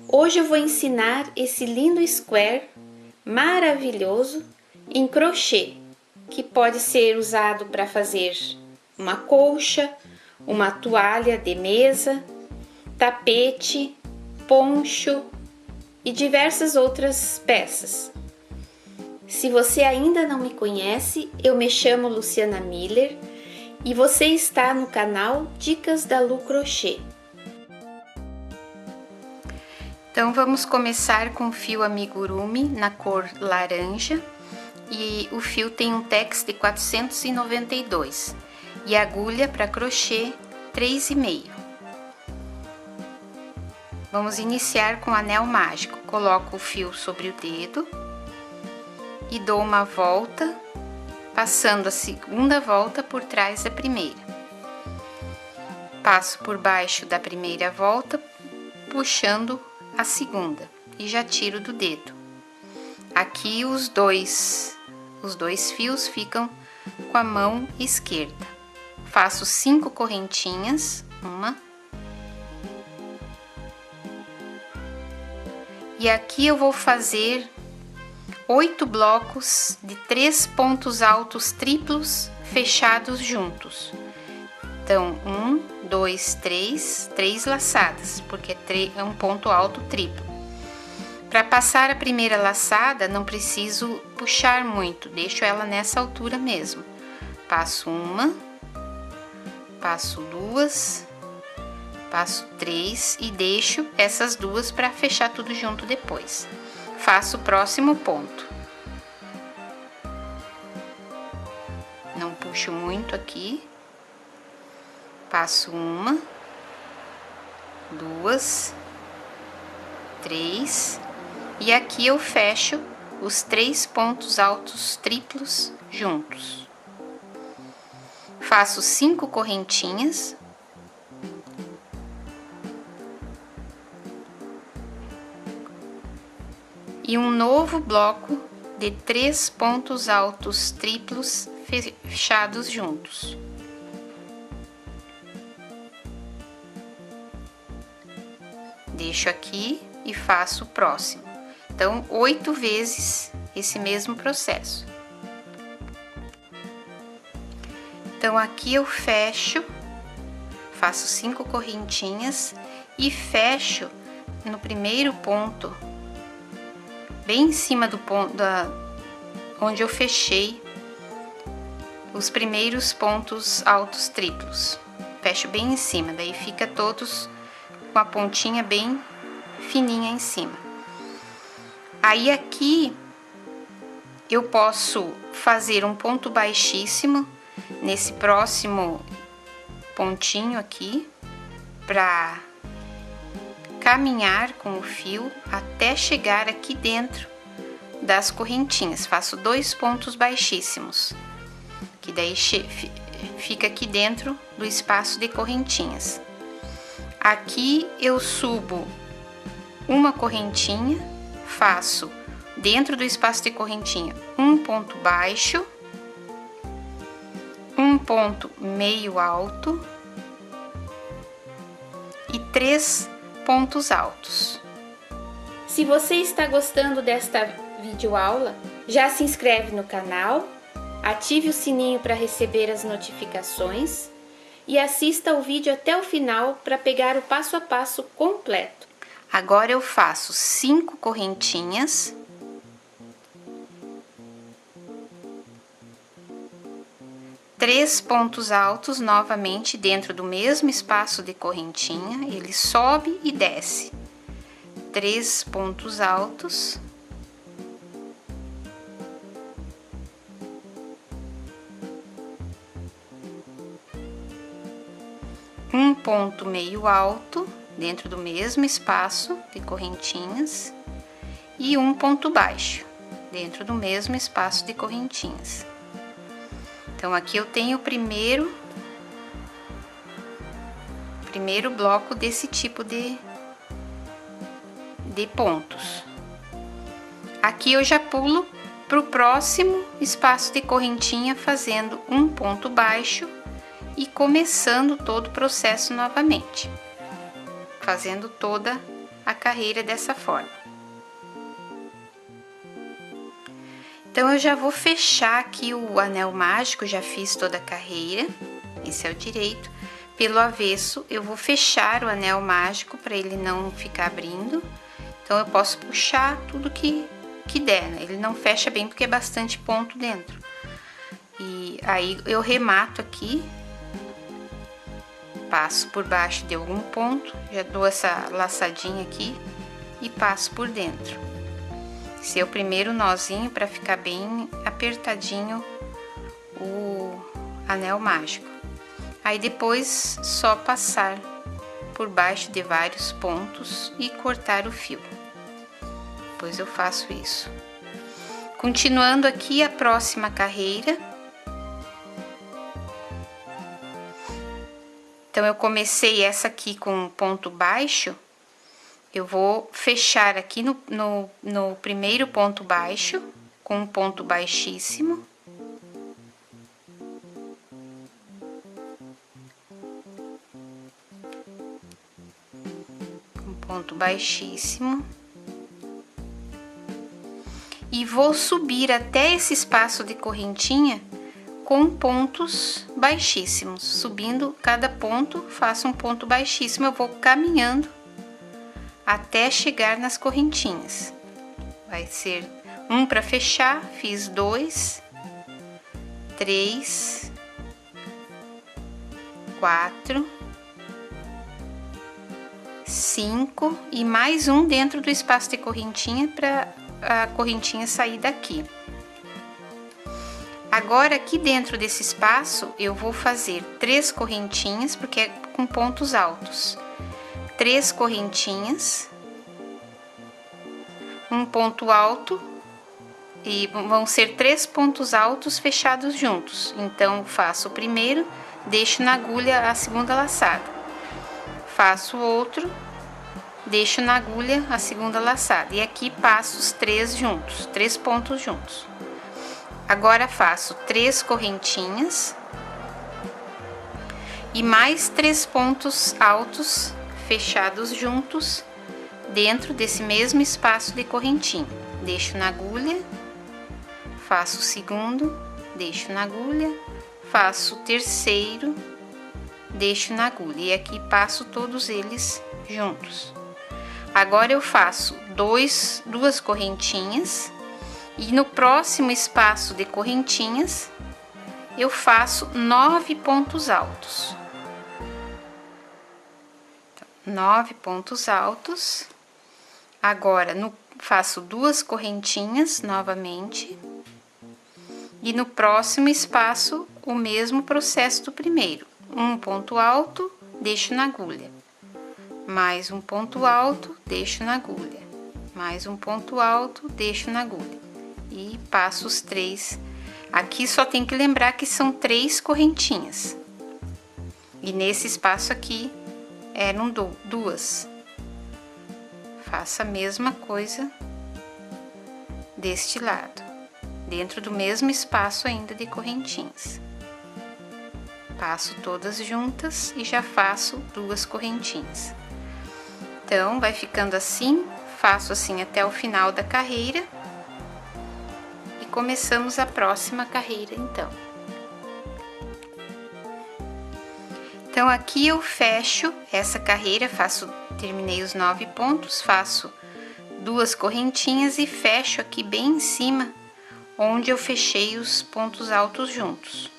Hoje eu vou ensinar esse lindo square maravilhoso em crochê, que pode ser usado para fazer uma colcha, uma toalha de mesa, tapete, poncho e diversas outras peças. Se você ainda não me conhece, eu me chamo Luciana Miller e você está no canal Dicas da Lu Crochê. Então vamos começar com o fio amigurumi na cor laranja e o fio tem um tex de 492 e agulha para crochê 3,5. Vamos iniciar com o anel mágico. Coloco o fio sobre o dedo e dou uma volta, passando a segunda volta por trás da primeira. Passo por baixo da primeira volta, puxando a segunda e já tiro do dedo. Aqui os dois fios ficam com a mão esquerda. Faço 5 correntinhas, uma. E aqui eu vou fazer 8 blocos de 3 pontos altos triplos fechados juntos. Então, 1, 2, 3 laçadas, porque é um ponto alto triplo. Para passar a primeira laçada, não preciso puxar muito, deixo ela nessa altura mesmo. Passo uma, passo duas, passo 3 e deixo essas duas para fechar tudo junto depois. Faço o próximo ponto. Não puxo muito aqui. Passo uma, duas, 3 e aqui eu fecho os 3 pontos altos triplos juntos. Faço 5 correntinhas. E um novo bloco de 3 pontos altos triplos fechados juntos. Deixo aqui e faço o próximo. Então, 8 vezes esse mesmo processo. Então, aqui eu fecho, faço 5 correntinhas e fecho no primeiro ponto, bem em cima do ponto onde eu fechei os primeiros pontos altos triplos. Fecho bem em cima, daí fica todos com a pontinha bem fininha em cima. Aí aqui eu posso fazer um ponto baixíssimo nesse próximo pontinho aqui, para caminhar com o fio até chegar aqui dentro das correntinhas. Faço 2 pontos baixíssimos, que daí fica aqui dentro do espaço de correntinhas. Aqui eu subo uma correntinha, faço dentro do espaço de correntinha um ponto baixo, um ponto meio alto e 3 pontos altos. Se você está gostando desta videoaula, já se inscreve no canal, ative o sininho para receber as notificações e assista o vídeo até o final para pegar o passo a passo completo. Agora eu faço 5 correntinhas. Três pontos altos novamente dentro do mesmo espaço de correntinha, ele sobe e desce. 3 pontos altos. Um ponto meio alto dentro do mesmo espaço de correntinhas e um ponto baixo dentro do mesmo espaço de correntinhas. Então aqui eu tenho o primeiro bloco desse tipo de pontos. Aqui eu já pulo para o próximo espaço de correntinha fazendo um ponto baixo e começando todo o processo novamente, fazendo toda a carreira dessa forma. Então, eu já vou fechar aqui o anel mágico, já fiz toda a carreira, esse é o direito. Pelo avesso, eu vou fechar o anel mágico para ele não ficar abrindo. Então, eu posso puxar tudo que der, né? Ele não fecha bem porque é bastante ponto dentro. E aí, eu remato aqui, passo por baixo de algum ponto, já dou essa laçadinha aqui e passo por dentro. Esse é o primeiro nozinho para ficar bem apertadinho o anel mágico. Aí depois só passar por baixo de vários pontos e cortar o fio. Depois eu faço isso. Continuando aqui a próxima carreira. Então eu comecei essa aqui com um ponto baixo. Eu vou fechar aqui no primeiro ponto baixo, com um ponto baixíssimo. Um ponto baixíssimo. E vou subir até esse espaço de correntinha com pontos baixíssimos. Subindo cada ponto, faço um ponto baixíssimo, eu vou caminhando até chegar nas correntinhas. Vai ser um para fechar, fiz 2, 3, 4, 5 e mais um dentro do espaço de correntinha para a correntinha sair daqui. Agora, aqui dentro desse espaço, eu vou fazer 3 correntinhas, porque é com pontos altos. 3 correntinhas, um ponto alto, e vão ser 3 pontos altos fechados juntos. Então, faço o primeiro, deixo na agulha a segunda laçada. Faço o outro, deixo na agulha a segunda laçada. E aqui passo os 3 juntos, 3 pontos juntos. Agora, faço 3 correntinhas e mais 3 pontos altos fechados juntos dentro desse mesmo espaço de correntinha. Deixo na agulha, faço o segundo, deixo na agulha, faço o terceiro, deixo na agulha e aqui passo todos eles juntos. Agora eu faço 2 correntinhas e no próximo espaço de correntinhas eu faço 9 pontos altos. 9 pontos altos. Agora, faço 2 correntinhas novamente. E no próximo espaço, o mesmo processo do primeiro. Um ponto alto, deixo na agulha. Mais um ponto alto, deixo na agulha. Mais um ponto alto, deixo na agulha. E passo os 3. Aqui só tem que lembrar que são 3 correntinhas. E nesse espaço aqui, eram 2. Faço a mesma coisa deste lado, dentro do mesmo espaço ainda de correntinhas. Passo todas juntas e já faço 2 correntinhas. Então, vai ficando assim, faço assim até o final da carreira. E começamos a próxima carreira, então. Então, aqui eu fecho essa carreira, terminei os 9 pontos, faço 2 correntinhas e fecho aqui bem em cima, onde eu fechei os pontos altos juntos,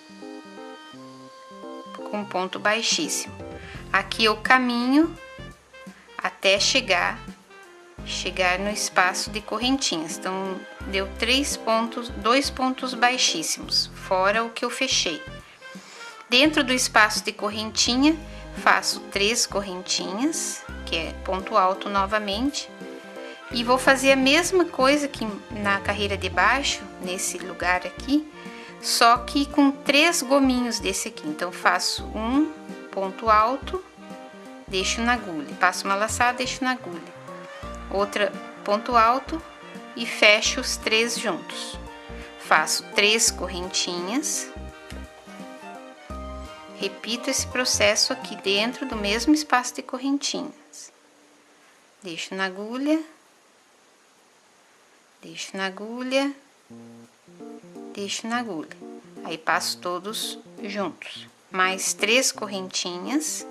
com ponto baixíssimo. Aqui eu caminho até chegar no espaço de correntinhas. Então, deu 2 pontos baixíssimos, fora o que eu fechei. Dentro do espaço de correntinha, faço 3 correntinhas, que é ponto alto novamente, e vou fazer a mesma coisa que na carreira de baixo, nesse lugar aqui, só que com 3 gominhos desse aqui. Então, faço um ponto alto, deixo na agulha, passo uma laçada, deixo na agulha, outra ponto alto e fecho os 3 juntos. Faço 3 correntinhas. Repito esse processo aqui dentro do mesmo espaço de correntinhas. deixo na agulha, deixo na agulha, deixo na agulha. Aí passo todos juntos. Mais 3 correntinhas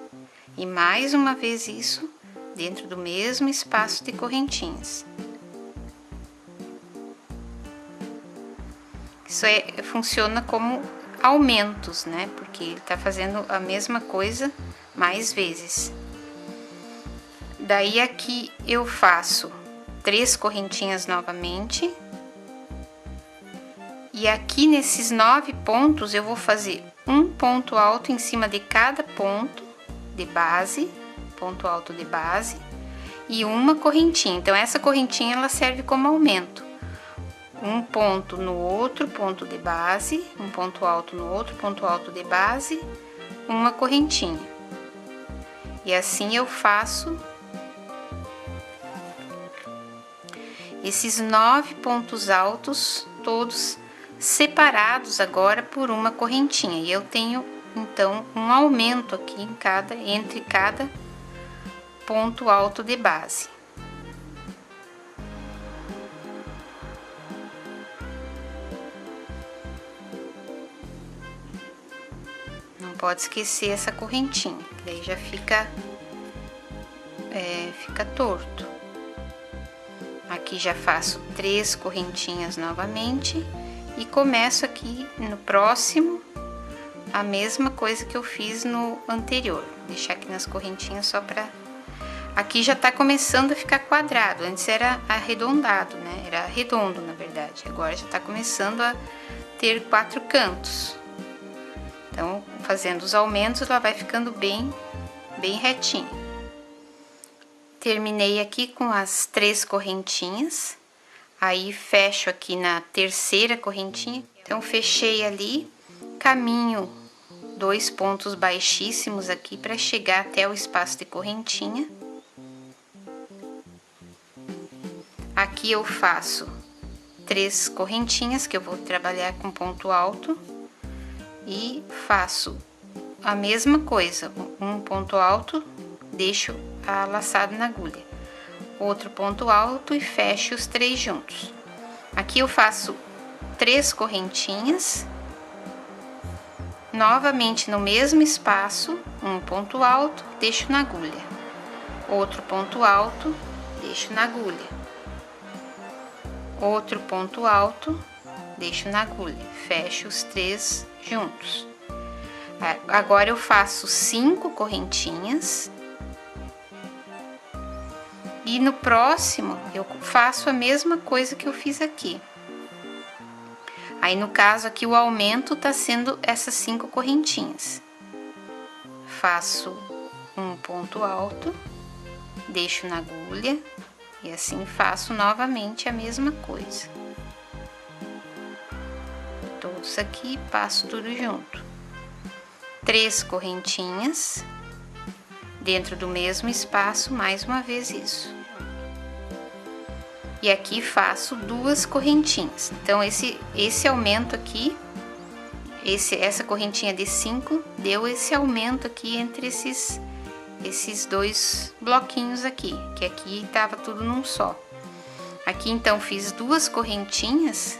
e mais uma vez isso dentro do mesmo espaço de correntinhas. Isso funciona como aumentos, né? Porque ele tá fazendo a mesma coisa mais vezes. Daí aqui eu faço 3 correntinhas novamente. E aqui nesses 9 pontos eu vou fazer um ponto alto em cima de cada ponto de base, ponto alto de base, e uma correntinha. Então essa correntinha ela serve como aumento. Um ponto no outro ponto de base, um ponto alto no outro ponto alto de base, uma correntinha. E assim eu faço esses 9 pontos altos, todos separados agora por uma correntinha. E eu tenho então um aumento aqui entre cada ponto alto de base. Não pode esquecer essa correntinha, que daí já fica torto. Aqui já faço 3 correntinhas novamente e começo aqui no próximo a mesma coisa que eu fiz no anterior. Vou deixar aqui nas correntinhas só pra... Aqui já tá começando a ficar quadrado, antes era arredondado, né? Era redondo, na verdade. Agora já tá começando a ter 4 cantos. Então, fazendo os aumentos, ela vai ficando bem retinha. Terminei aqui com as 3 correntinhas. Aí, fecho aqui na terceira correntinha. Então, fechei ali, caminho 2 pontos baixíssimos aqui para chegar até o espaço de correntinha. Aqui eu faço 3 correntinhas, que eu vou trabalhar com ponto alto. E faço a mesma coisa, um ponto alto, deixo laçado na agulha. Outro ponto alto e fecho os 3 juntos. Aqui eu faço 3 correntinhas. Novamente no mesmo espaço, um ponto alto, deixo na agulha. Outro ponto alto, deixo na agulha. Outro ponto alto, deixo na agulha. Fecho os 3 juntos. Agora eu faço 5 correntinhas. E no próximo eu faço a mesma coisa que eu fiz aqui. Aí no caso aqui o aumento tá sendo essas 5 correntinhas. Faço um ponto alto, deixo na agulha e assim faço novamente a mesma coisa. Todos aqui, passo tudo junto. 3 correntinhas dentro do mesmo espaço, mais uma vez isso. E aqui faço 2 correntinhas. Então esse aumento aqui, essa correntinha de 5 deu esse aumento aqui entre esses 2 bloquinhos aqui, que aqui tava tudo num só. Aqui então fiz 2 correntinhas.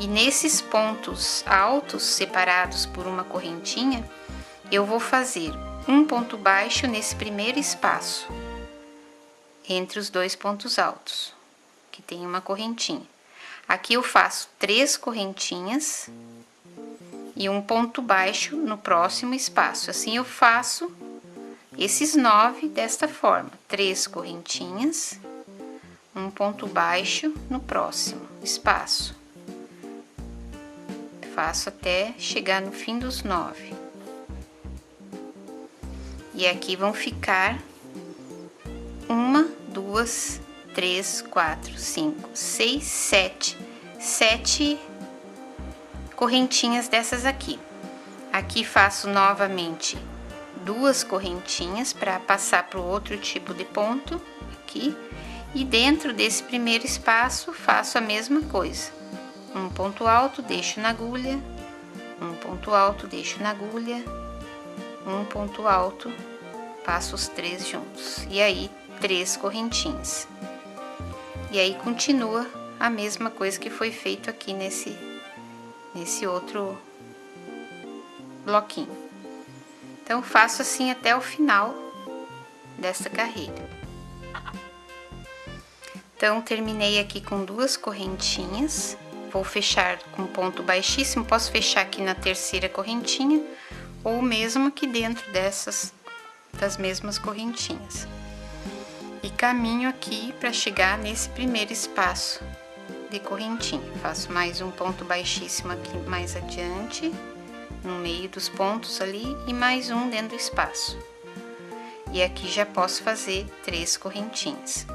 E nesses pontos altos, separados por uma correntinha, eu vou fazer um ponto baixo nesse primeiro espaço, entre os 2 pontos altos, que tem uma correntinha. Aqui eu faço 3 correntinhas e um ponto baixo no próximo espaço. Assim eu faço esses 9 desta forma: 3 correntinhas, um ponto baixo no próximo espaço. Faço até chegar no fim dos 9. E aqui vão ficar 1, 2, 3, 4, 5, 6, 7 correntinhas dessas aqui. Aqui faço novamente 2 correntinhas para passar para o outro tipo de ponto aqui. E dentro desse primeiro espaço faço a mesma coisa. Um ponto alto, deixo na agulha, um ponto alto, deixo na agulha, um ponto alto, passo os 3 juntos. E aí 3 correntinhas. E aí continua a mesma coisa que foi feito aqui nesse outro bloquinho. Então faço assim até o final dessa carreira. Então terminei aqui com 2 correntinhas. Vou fechar com ponto baixíssimo, posso fechar aqui na terceira correntinha ou mesmo aqui dentro das mesmas correntinhas. E caminho aqui para chegar nesse primeiro espaço de correntinha. Faço mais um ponto baixíssimo aqui mais adiante, no meio dos pontos ali, e mais um dentro do espaço. E aqui já posso fazer 3 correntinhas.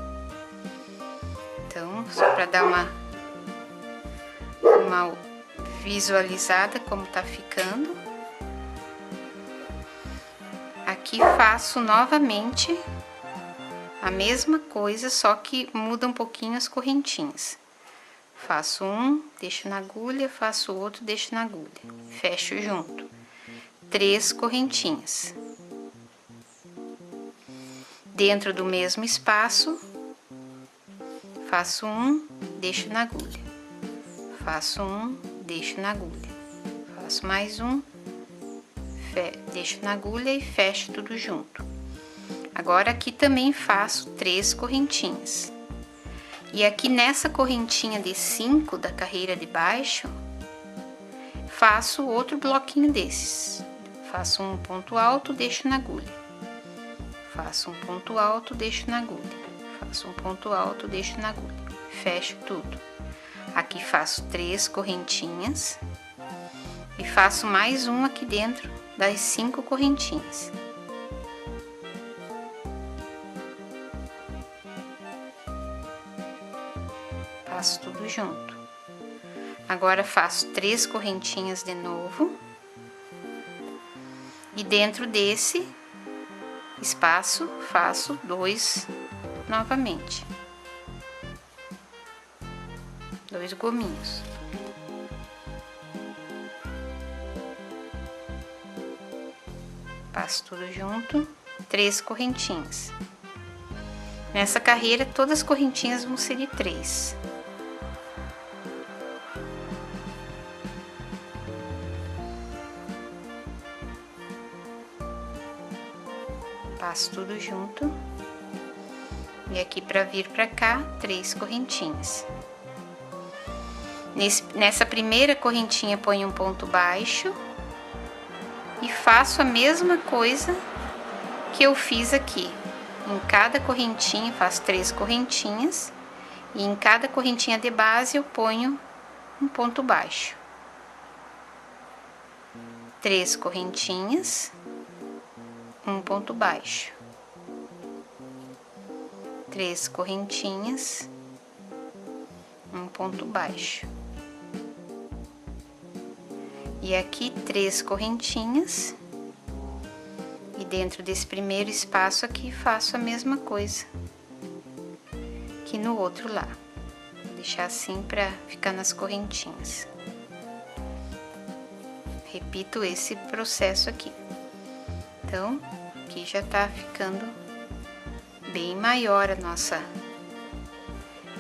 Então, só para dar uma visualizada como tá ficando. Aqui faço novamente a mesma coisa, só que muda um pouquinho as correntinhas. Faço um, deixo na agulha, faço outro, deixo na agulha, fecho junto. 3 correntinhas. Dentro do mesmo espaço, faço um, deixo na agulha. Faço um, deixo na agulha. Faço mais um, deixo na agulha e fecho tudo junto. Agora aqui também faço 3 correntinhas. E aqui nessa correntinha de 5 da carreira de baixo, faço outro bloquinho desses. Faço um ponto alto, deixo na agulha. Faço um ponto alto, deixo na agulha. Faço um ponto alto, deixo na agulha. Fecho tudo. Aqui faço 3 correntinhas e faço mais um aqui dentro das 5 correntinhas. Faço tudo junto. Agora faço 3 correntinhas de novo e dentro desse espaço faço 2 novamente. 2 gominhos. Passo tudo junto, 3 correntinhas. Nessa carreira, todas as correntinhas vão ser de 3. Passo tudo junto. E aqui para vir para cá, 3 correntinhas. Nessa primeira correntinha ponho um ponto baixo e faço a mesma coisa que eu fiz aqui. Em cada correntinha faço 3 correntinhas e em cada correntinha de base eu ponho um ponto baixo. 3 correntinhas, um ponto baixo. 3 correntinhas, um ponto baixo. E aqui 3 correntinhas, e dentro desse primeiro espaço aqui faço a mesma coisa que no outro lá. Vou deixar assim para ficar nas correntinhas. Repito esse processo aqui. Então, aqui já tá ficando bem maior a nossa,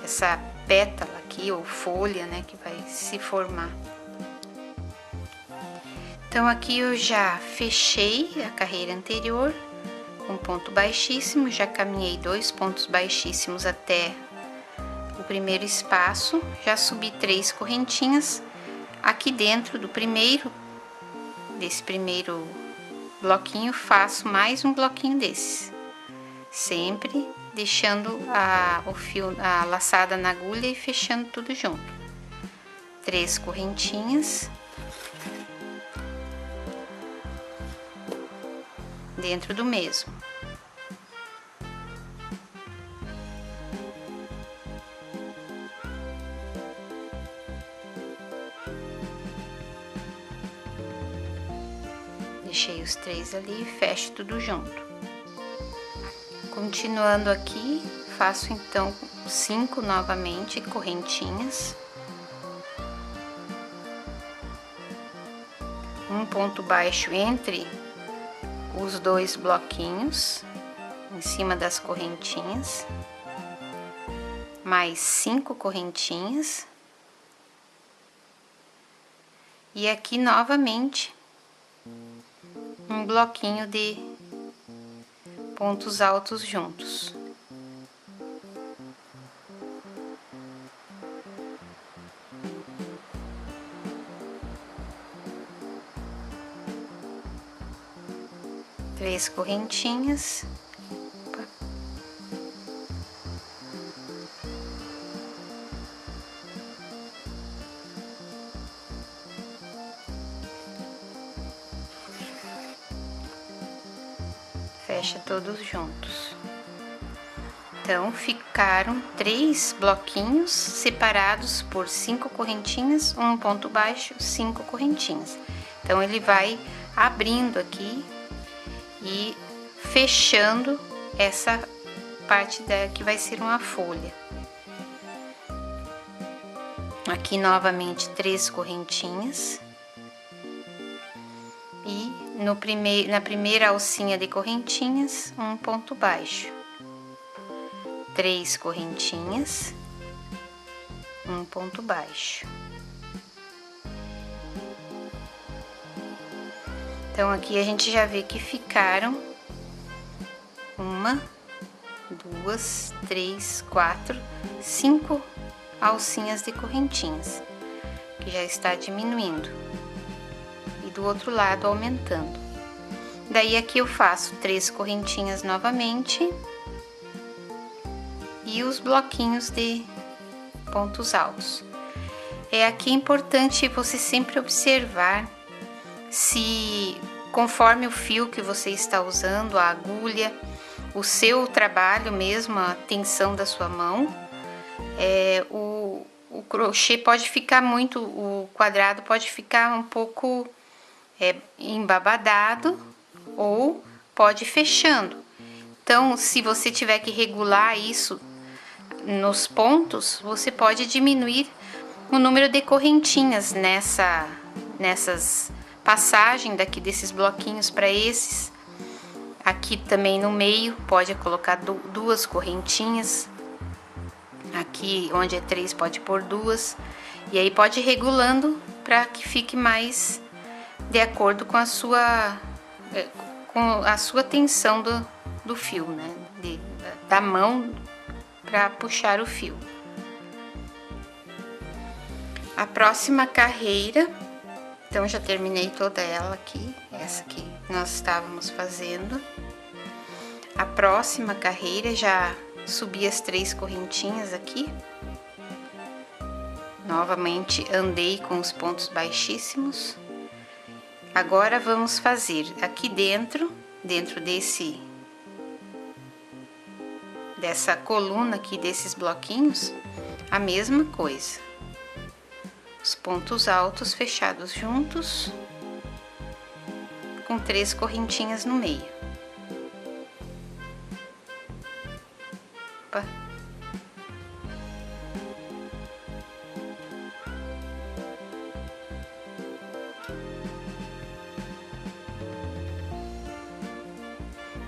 essa pétala aqui, ou folha, né, que vai se formar. Então, aqui eu já fechei a carreira anterior com ponto baixíssimo, já caminhei 2 pontos baixíssimos até o primeiro espaço, já subi 3 correntinhas. Aqui dentro desse primeiro bloquinho, faço mais um bloquinho desses, sempre deixando a laçada na agulha e fechando tudo junto. 3 correntinhas. Dentro do mesmo. Deixei os 3 ali e fecho tudo junto. Continuando aqui, faço então 5 novamente correntinhas. Um ponto baixo entre os 2 bloquinhos, em cima das correntinhas, mais 5 correntinhas, e aqui novamente um bloquinho de pontos altos juntos. Três correntinhas. Opa. Fecha todos juntos. Então, ficaram 3 bloquinhos separados por 5 correntinhas, um ponto baixo, 5 correntinhas. Então, ele vai abrindo aqui e fechando essa parte que vai ser uma folha. Aqui novamente 3 correntinhas e na primeira alcinha de correntinhas um ponto baixo, 3 correntinhas, um ponto baixo. Então, aqui a gente já vê que ficaram 1, 2, 3, 4, 5 alcinhas de correntinhas, que já está diminuindo, e do outro lado aumentando. Daí aqui eu faço 3 correntinhas novamente e os bloquinhos de pontos altos. Aqui é importante você sempre observar se, conforme o fio que você está usando, a agulha, o seu trabalho mesmo, a tensão da sua mão, o crochê pode ficar muito, o quadrado pode ficar um pouco embabadado ou pode ir fechando. Então, se você tiver que regular isso nos pontos, você pode diminuir o número de correntinhas nessas passagem daqui desses bloquinhos para esses. Aqui também no meio pode colocar 2 correntinhas. Aqui onde é 3 pode pôr 2. E aí pode ir regulando para que fique mais de acordo com a sua tensão do fio, né? Da mão para puxar o fio. A próxima carreira, então, já terminei toda ela aqui, essa que nós estávamos fazendo. A próxima carreira, já subi as 3 correntinhas aqui. Novamente, andei com os pontos baixíssimos. Agora, vamos fazer aqui dentro dessa coluna aqui, desses bloquinhos, a mesma coisa. Os pontos altos fechados juntos, com 3 correntinhas no meio. Opa.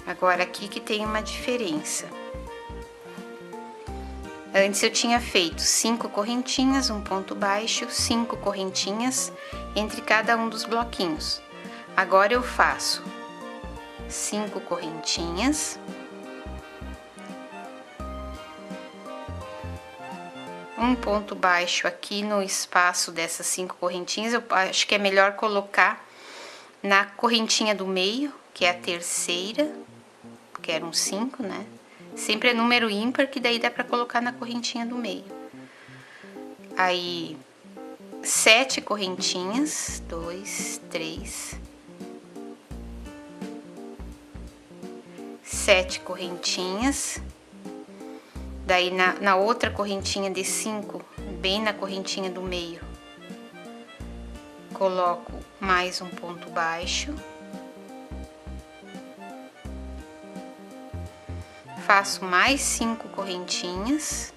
Agora aqui que tem uma diferença. Antes eu tinha feito 5 correntinhas, um ponto baixo, 5 correntinhas entre cada um dos bloquinhos. Agora eu faço 5 correntinhas, um ponto baixo aqui no espaço dessas 5 correntinhas. Eu acho que é melhor colocar na correntinha do meio, que é a terceira, que eram 5, né? Sempre é número ímpar, que daí dá para colocar na correntinha do meio. Aí, 7 correntinhas, 2, 3, 7 correntinhas. Daí, na outra correntinha de 5, bem na correntinha do meio, coloco mais um ponto baixo. Faço mais 5 correntinhas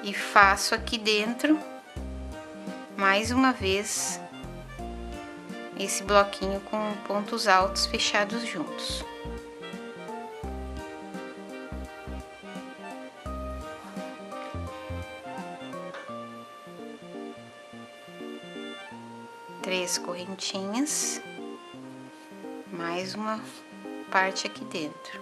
e faço aqui dentro mais uma vez esse bloquinho com pontos altos fechados juntos. Três correntinhas, mais uma parte aqui dentro.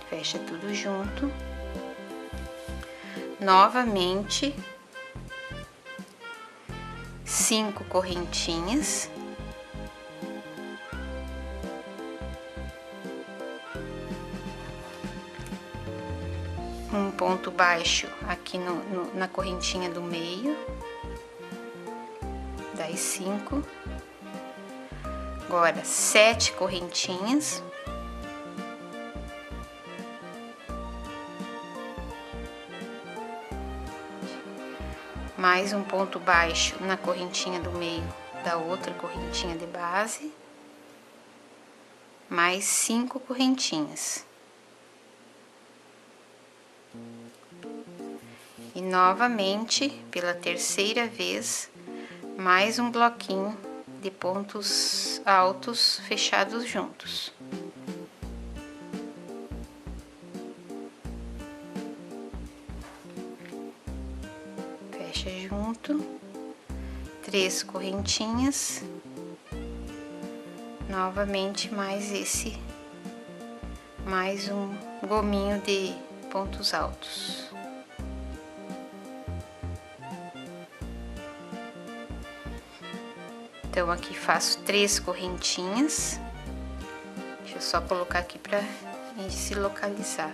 Fecha tudo junto. Novamente, 5 correntinhas. Um ponto baixo aqui na correntinha do meio, daí 5. Agora 7 correntinhas. Mais um ponto baixo na correntinha do meio da outra correntinha de base, mais 5 correntinhas. E novamente, pela terceira vez, mais um bloquinho de pontos altos fechados juntos. Fecha junto, 3 correntinhas, novamente mais um gominho de pontos altos. Então, aqui faço 3 correntinhas. Deixa eu só colocar aqui pra gente se localizar.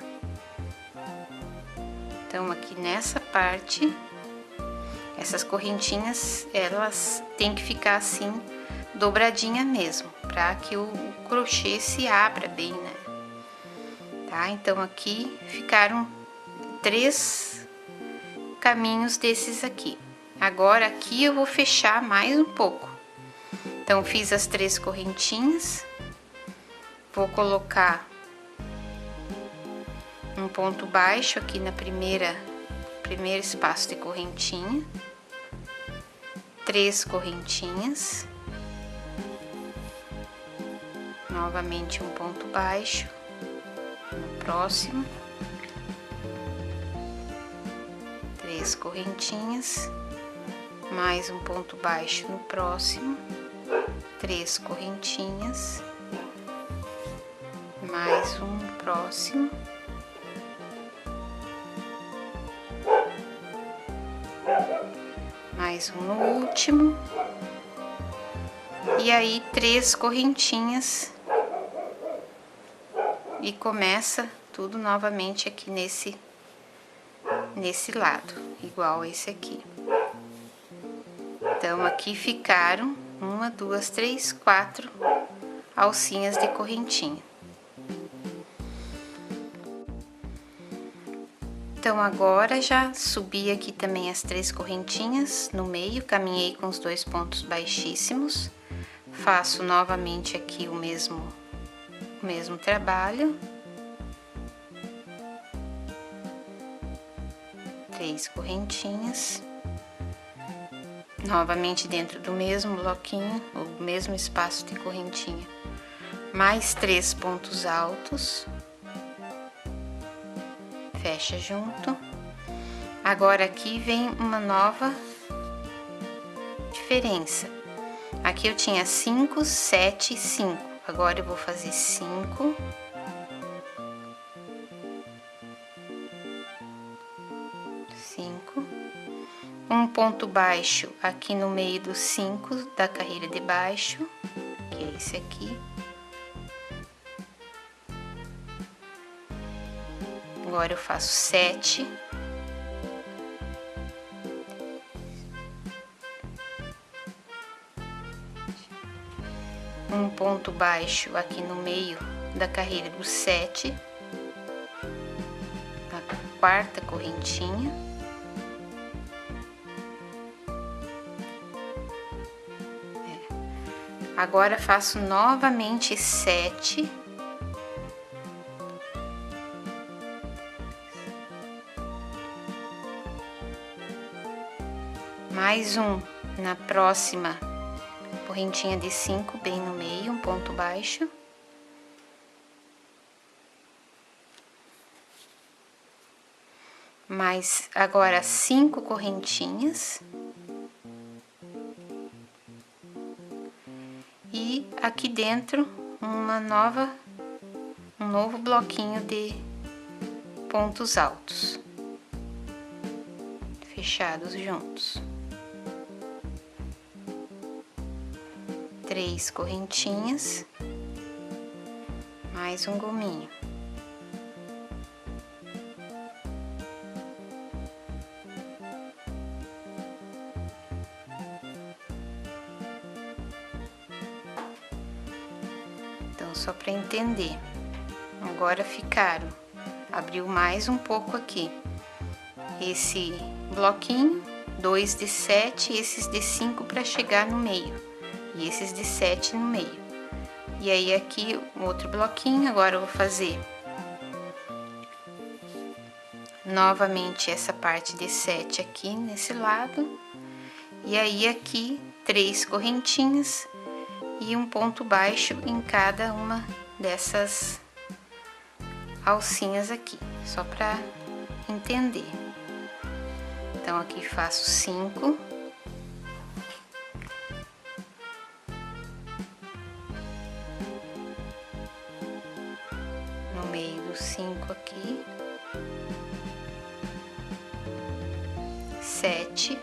Então, aqui nessa parte, essas correntinhas, elas têm que ficar assim, dobradinha mesmo, pra que o crochê se abra bem, né? Tá? Então, aqui ficaram 3 caminhos desses aqui. Agora, aqui eu vou fechar mais um pouco. Então, fiz as 3 correntinhas, vou colocar um ponto baixo aqui na primeiro espaço de correntinha, 3 correntinhas, novamente um ponto baixo no próximo, 3 correntinhas, mais um ponto baixo no próximo, 3 correntinhas, mais um no próximo, mais um no último, e aí 3 correntinhas, e começa tudo novamente aqui nesse lado, igual esse aqui. Então, aqui ficaram 1, 2, 3, 4 alcinhas de correntinha. Então, agora já subi aqui também as 3 correntinhas no meio, caminhei com os 2 pontos baixíssimos, faço novamente aqui o mesmo trabalho. 3 correntinhas. Novamente dentro do mesmo bloquinho, o mesmo espaço de correntinha, mais 3 pontos altos, fecha junto. Agora aqui vem uma nova diferença. Aqui eu tinha 5, 7, 5, agora eu vou fazer 5, 5, um ponto baixo aqui no meio dos 5 da carreira de baixo, que é esse aqui. Agora eu faço 7. Um ponto baixo aqui no meio da carreira do 7, na 4ª correntinha. Agora faço novamente 7. mais um na próxima correntinha de 5, bem no meio, um ponto baixo. Mais agora 5 correntinhas. E aqui dentro um novo bloquinho de pontos altos, fechados juntos. 3 correntinhas, mais um gominho. Então, só para entender, agora ficaram, abriu mais um pouco aqui, esse bloquinho, 2 de 7, esses de 5 para chegar no meio, e esses de 7 no meio. E aí aqui outro bloquinho, agora eu vou fazer novamente essa parte de 7 aqui nesse lado, e aí aqui 3 correntinhas e um ponto baixo em cada uma dessas alcinhas aqui, só para entender. Então aqui faço 5, no meio do 5 aqui, 7,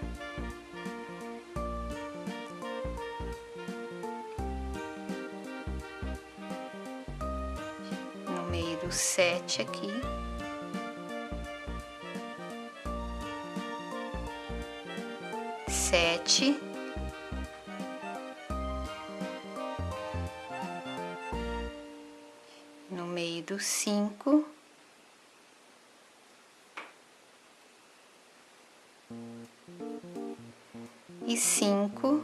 no meio do 7 aqui, 7, no meio do 5, e 5,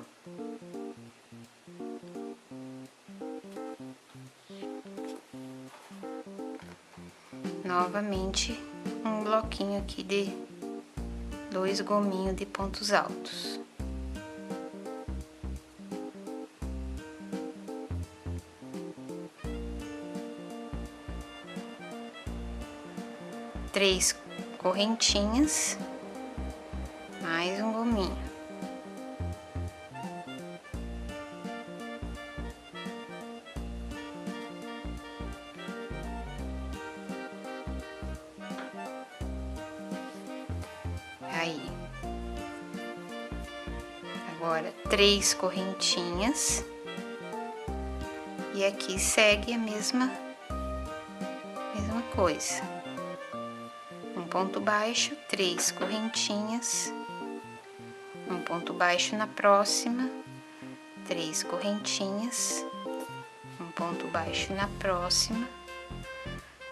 novamente um bloquinho aqui de 2 gominhos de pontos altos. Três correntinhas, mais um gominho. Aí, agora 3 correntinhas, e aqui segue a mesma coisa. Um ponto baixo, 3 correntinhas, um ponto baixo na próxima, 3 correntinhas, um ponto baixo na próxima,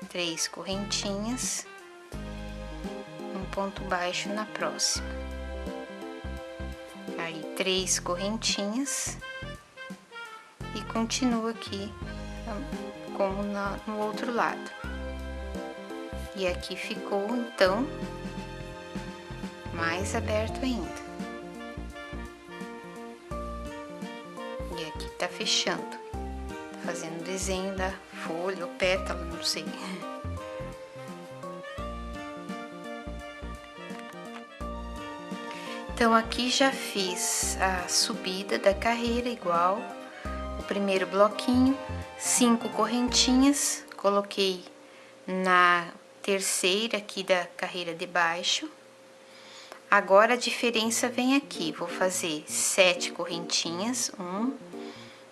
3 correntinhas, um ponto baixo na próxima. Aí 3 correntinhas e continuo aqui como no outro lado. E aqui ficou então mais aberto ainda. E aqui tá fechando, tá fazendo o desenho da folha ou pétala, não sei. Então aqui já fiz a subida da carreira igual o primeiro bloquinho, 5 correntinhas, coloquei na terceira aqui da carreira de baixo. Agora a diferença vem aqui, vou fazer 7 correntinhas, 1,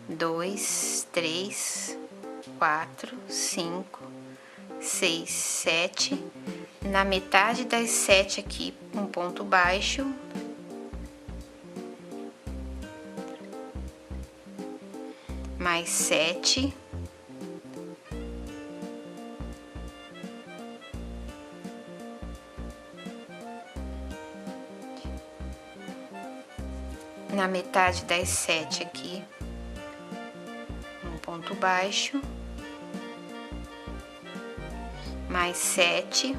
2, 3, 4, 5, 6, 7. Na metade das 7 aqui, um ponto baixo. Mais 7. Na metade das 7 aqui, um ponto baixo, mais 7.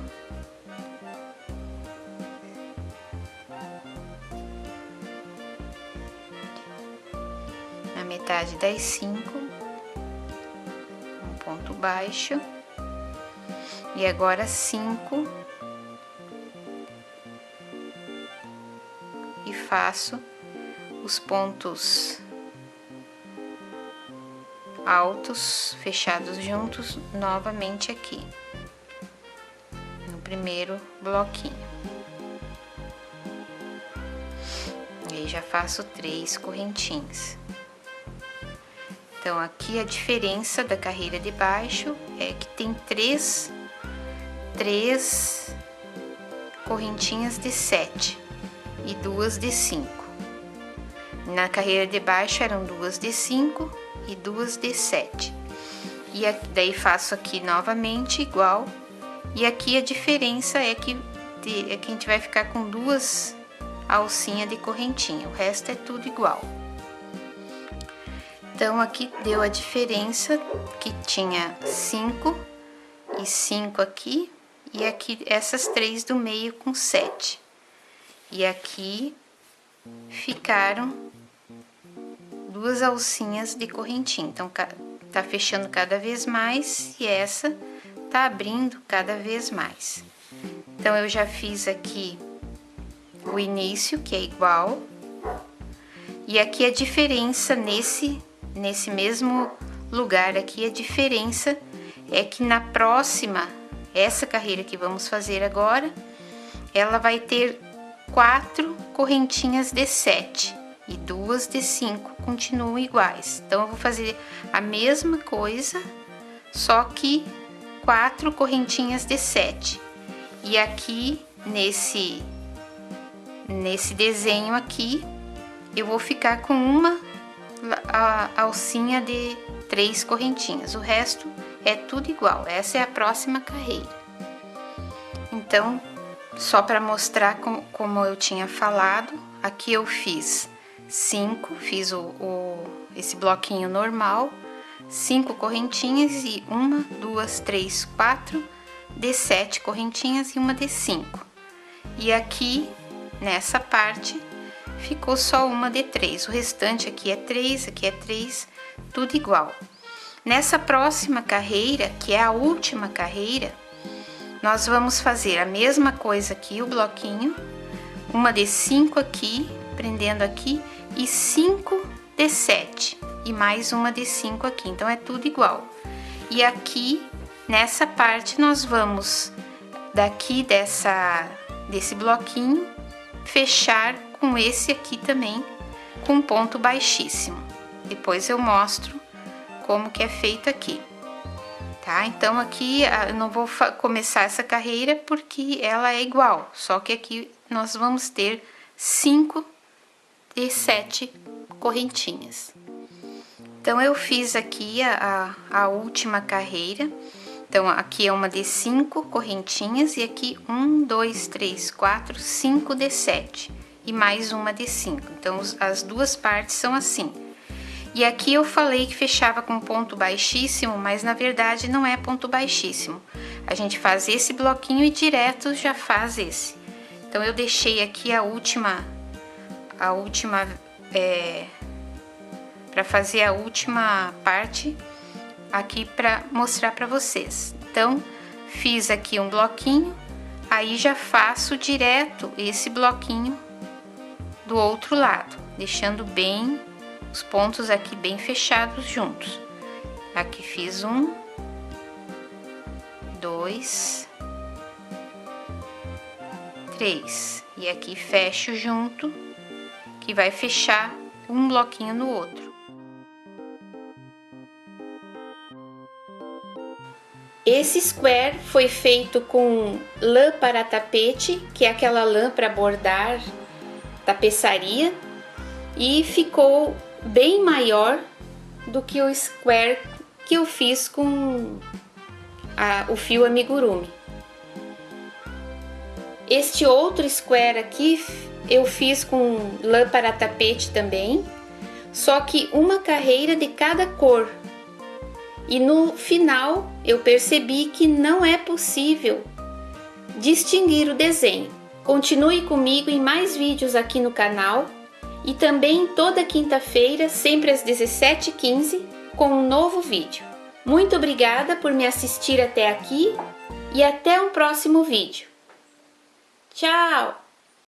metade das 5, um ponto baixo, e agora 5, e faço os pontos altos fechados juntos novamente aqui no primeiro bloquinho. E aí já faço 3 correntinhas. Então aqui a diferença da carreira de baixo é que tem três correntinhas de 7 e 2 de 5. Na carreira de baixo eram 2 de 5 e 2 de 7. E aqui, daí faço aqui novamente igual. E aqui a diferença é que a gente vai ficar com 2 alcinhas de correntinha. O resto é tudo igual. Então aqui deu a diferença que tinha 5 e 5 aqui. E aqui essas 3 do meio com 7. E aqui ficaram 2 alcinhas de correntinha. Então tá fechando cada vez mais e essa tá abrindo cada vez mais. Então eu já fiz aqui o início, que é igual, e aqui a diferença nesse mesmo lugar aqui, a diferença é que na próxima, essa carreira que vamos fazer agora, ela vai ter 4 correntinhas de 7 e 2 de 5 continuam iguais. Então eu vou fazer a mesma coisa, só que 4 correntinhas de 7. E aqui nesse desenho aqui, eu vou ficar com uma alcinha de 3 correntinhas. O resto é tudo igual. Essa é a próxima carreira. Então, só para mostrar como eu tinha falado, aqui eu fiz 5, fiz esse bloquinho normal, 5 correntinhas e 1, 2, 3, 4 de 7 correntinhas e uma de 5. E aqui, nessa parte, ficou só uma de 3. O restante aqui é 3, tudo igual. Nessa próxima carreira, que é a última carreira, nós vamos fazer a mesma coisa aqui, o bloquinho, uma de 5 aqui, prendendo aqui, e 5 de 7, e mais uma de 5 aqui, então é tudo igual. E aqui, nessa parte, nós vamos, daqui desse bloquinho, fechar com esse aqui também, com ponto baixíssimo. Depois eu mostro como que é feito aqui. Tá? Então aqui eu não vou começar essa carreira porque ela é igual, só que aqui nós vamos ter 5 de 7 correntinhas. Então eu fiz aqui a última carreira. Então aqui é uma de 5 correntinhas e aqui 1, 2, 3, 4, 5 de 7 e mais uma de 5. Então as duas partes são assim. E aqui eu falei que fechava com ponto baixíssimo, mas na verdade não é ponto baixíssimo. A gente faz esse bloquinho e direto já faz esse. Então eu deixei aqui a última para fazer a última parte aqui para mostrar para vocês. Então fiz aqui um bloquinho, aí já faço direto esse bloquinho do outro lado, deixando bem os pontos aqui bem fechados juntos. Aqui fiz 1, 2, 3 e aqui fecho junto, que vai fechar um bloquinho no outro. Esse square foi feito com lã para tapete, que é aquela lã para bordar tapeçaria, e ficou bem maior do que o square que eu fiz com o fio amigurumi. Este outro square aqui eu fiz com lã para tapete também, só que uma carreira de cada cor. E no final eu percebi que não é possível distinguir o desenho. Continue comigo em mais vídeos aqui no canal e também toda quinta-feira, sempre às 17h15, com um novo vídeo. Muito obrigada por me assistir até aqui e até um próximo vídeo. Tchau!